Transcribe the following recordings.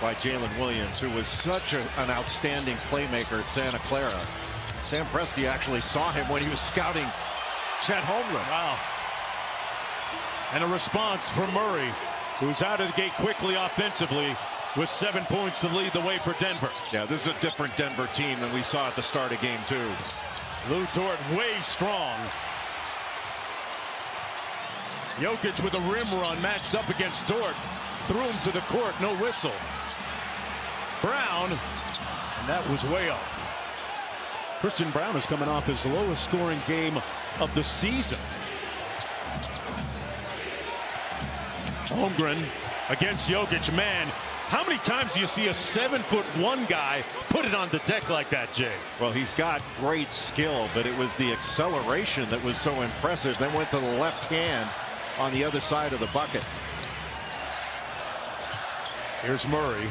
by Jalen Williams, who was such an outstanding playmaker at Santa Clara. Sam Presti actually saw him when he was scouting Chet Holmgren. Wow. And a response from Murray, who's out of the gate quickly offensively with 7 points to lead the way for Denver. Yeah, this is a different Denver team than we saw at the start of game 2. Lou Dort way strong. Jokic with a rim run matched up against Dort. Threw him to the court, no whistle. Brown, and that was way off. Christian Brown is coming off his lowest scoring game of the season. Holmgren against Jokic. Man, how many times do you see a 7'1" guy put it on the deck like that, Jay? Well, he's got great skill, but it was the acceleration that was so impressive. Then went to the left hand on the other side of the bucket. Here's Murray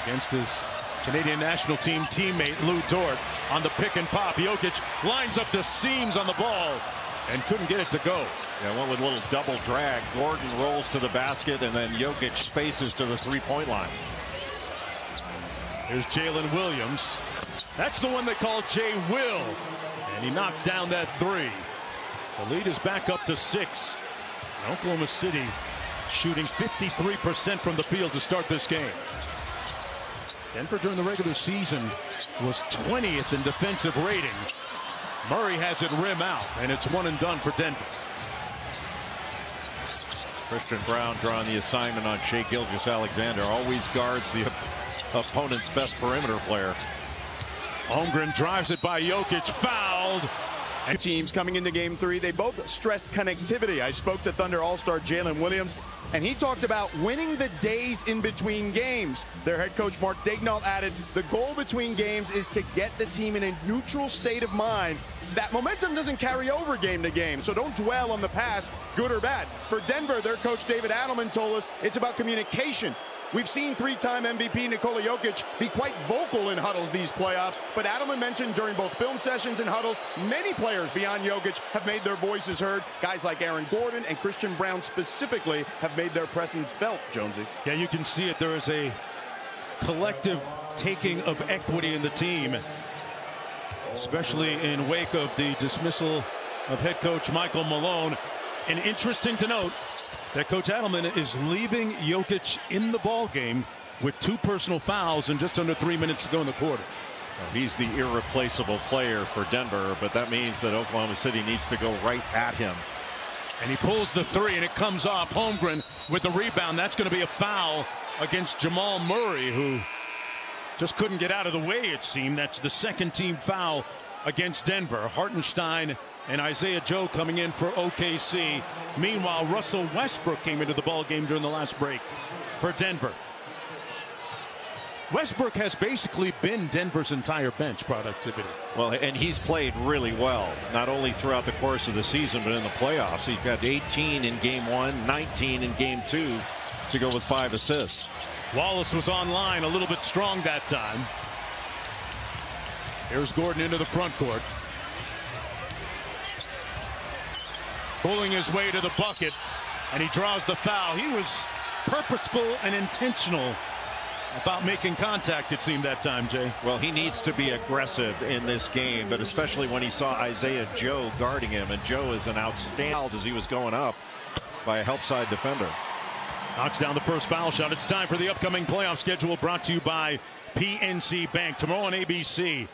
against his Canadian national team teammate Lou Dort on the pick and pop. Jokic lines up the seams on the ball and couldn't get it to go. Yeah, went with a little double drag. Gordon rolls to the basket, and then Jokic spaces to the three-point line. Here's Jalen Williams. That's the one they call Jay Will. And he knocks down that three. The lead is back up to 6. Oklahoma City shooting 53% from the field to start this game. Denver during the regular season was 20th in defensive rating. Murray has it rim out, and it's one and done for Denver. Christian Brown drawing the assignment on Shai Gilgeous-Alexander. Always guards the opponent's best perimeter player. Holmgren drives it by Jokic, fouled. Teams coming into game 3, they both stress connectivity. I spoke to Thunder All-Star Jalen Williams, and he talked about winning the days in between games. Their head coach Mark Daigneault added, the goal between games is to get the team in a neutral state of mind. That momentum doesn't carry over game to game, so don't dwell on the past, good or bad. For Denver, their coach David Adelman told us it's about communication. We've seen 3-time MVP Nikola Jokic be quite vocal in huddles these playoffs, but Adelman mentioned during both film sessions and huddles, many players beyond Jokic have made their voices heard. Guys like Aaron Gordon and Christian Brown specifically have made their presence felt, Jonesy. Yeah, you can see it. There is a collective taking of equity in the team, especially in wake of the dismissal of head coach Michael Malone. And interesting to note that Coach Adelman is leaving Jokic in the ball game with 2 personal fouls and just under 3 minutes to go in the quarter. He's the irreplaceable player for Denver, but that means that Oklahoma City needs to go right at him. And he pulls the 3, and it comes off. Holmgren with the rebound. That's going to be a foul against Jamal Murray, who just couldn't get out of the way, it seemed. That's the second team foul against Denver. Hartenstein and Isaiah Joe coming in for OKC. Meanwhile, Russell Westbrook came into the ball game during the last break for Denver. Westbrook has basically been Denver's entire bench productivity. Well, and he's played really well, not only throughout the course of the season, but in the playoffs. He got 18 in game 1, 19 in game 2 to go with 5 assists. Wallace was online a little bit strong that time. Here's Gordon into the front court. Pulling his way to the bucket, and he draws the foul. He was purposeful and intentional about making contact, it seemed that time, Jay. Well, he needs to be aggressive in this game, but especially when he saw Isaiah Joe guarding him, and Joe is an outstanding as he was going up by a help side defender. Knocks down the first foul shot. It's time for the upcoming playoff schedule, brought to you by PNC Bank. Tomorrow on ABC.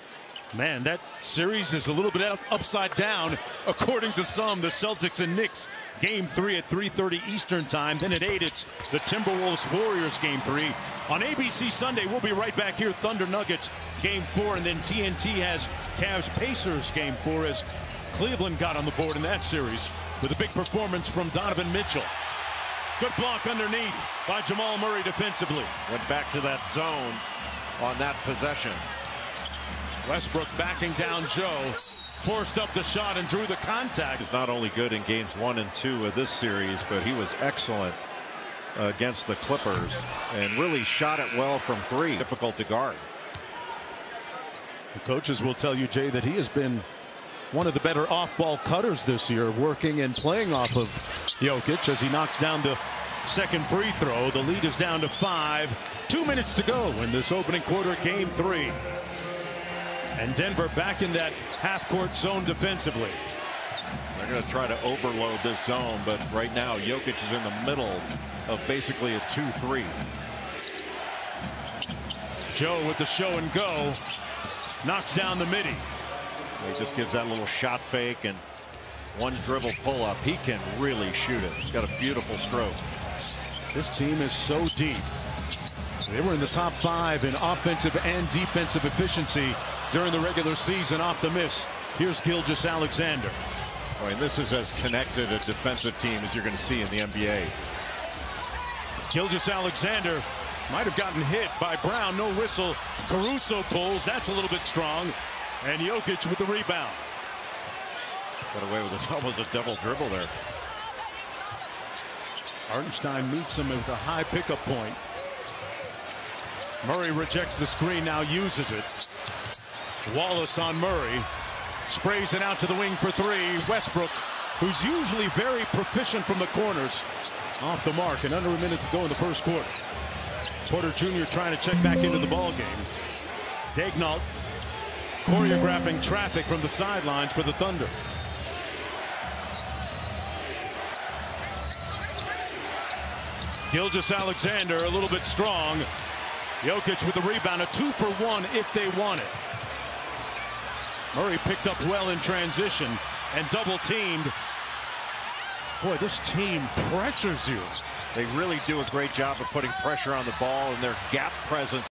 Man, that series is a little bit upside down, according to some. The Celtics and Knicks, game 3 at 3:30 Eastern time. Then at 8, it's the Timberwolves Warriors game 3. On ABC Sunday, we'll be right back here. Thunder Nuggets game 4, and then TNT has Cavs Pacers game 4 as Cleveland got on the board in that series with a big performance from Donovan Mitchell. Good block underneath by Jamal Murray defensively. Went back to that zone on that possession. Westbrook backing down Joe, forced up the shot and drew the contact. He's not only good in games 1 and 2 of this series, but he was excellent against the Clippers and really shot it well from 3. Difficult to guard. The coaches will tell you, Jay, that he has been one of the better off-ball cutters this year, working and playing off of Jokic as he knocks down the second free throw. The lead is down to 5. 2 minutes to go in this opening quarter, game 3. And Denver back in that half-court zone defensively. They're going to try to overload this zone, but right now Jokic is in the middle of basically a 2-3. Joe with the show and go. Knocks down the midi. He just gives that little shot fake and one dribble pull up. He can really shoot it. He's got a beautiful stroke. This team is so deep. They were in the top 5 in offensive and defensive efficiency during the regular season off the miss. Here's Gilgeous-Alexander. Boy, and this is as connected a defensive team as you're going to see in the NBA. Gilgeous-Alexander might have gotten hit by Brown. No whistle. Caruso pulls. That's a little bit strong. And Jokic with the rebound. Got away with almost a double dribble there. Hartenstein meets him with a high pickup point. Murray rejects the screen, now uses it. Wallace on Murray. Sprays it out to the wing for 3. Westbrook, who's usually very proficient from the corners, off the mark, and under a minute to go in the first quarter. Porter Jr. trying to check back into the ball game. Daignault choreographing traffic from the sidelines for the Thunder. Gilgeous-Alexander a little bit strong. Jokic with the rebound, a 2 for 1 if they want it. Murray picked up well in transition and double teamed. Boy, this team pressures you. They really do a great job of putting pressure on the ball, and their gap presence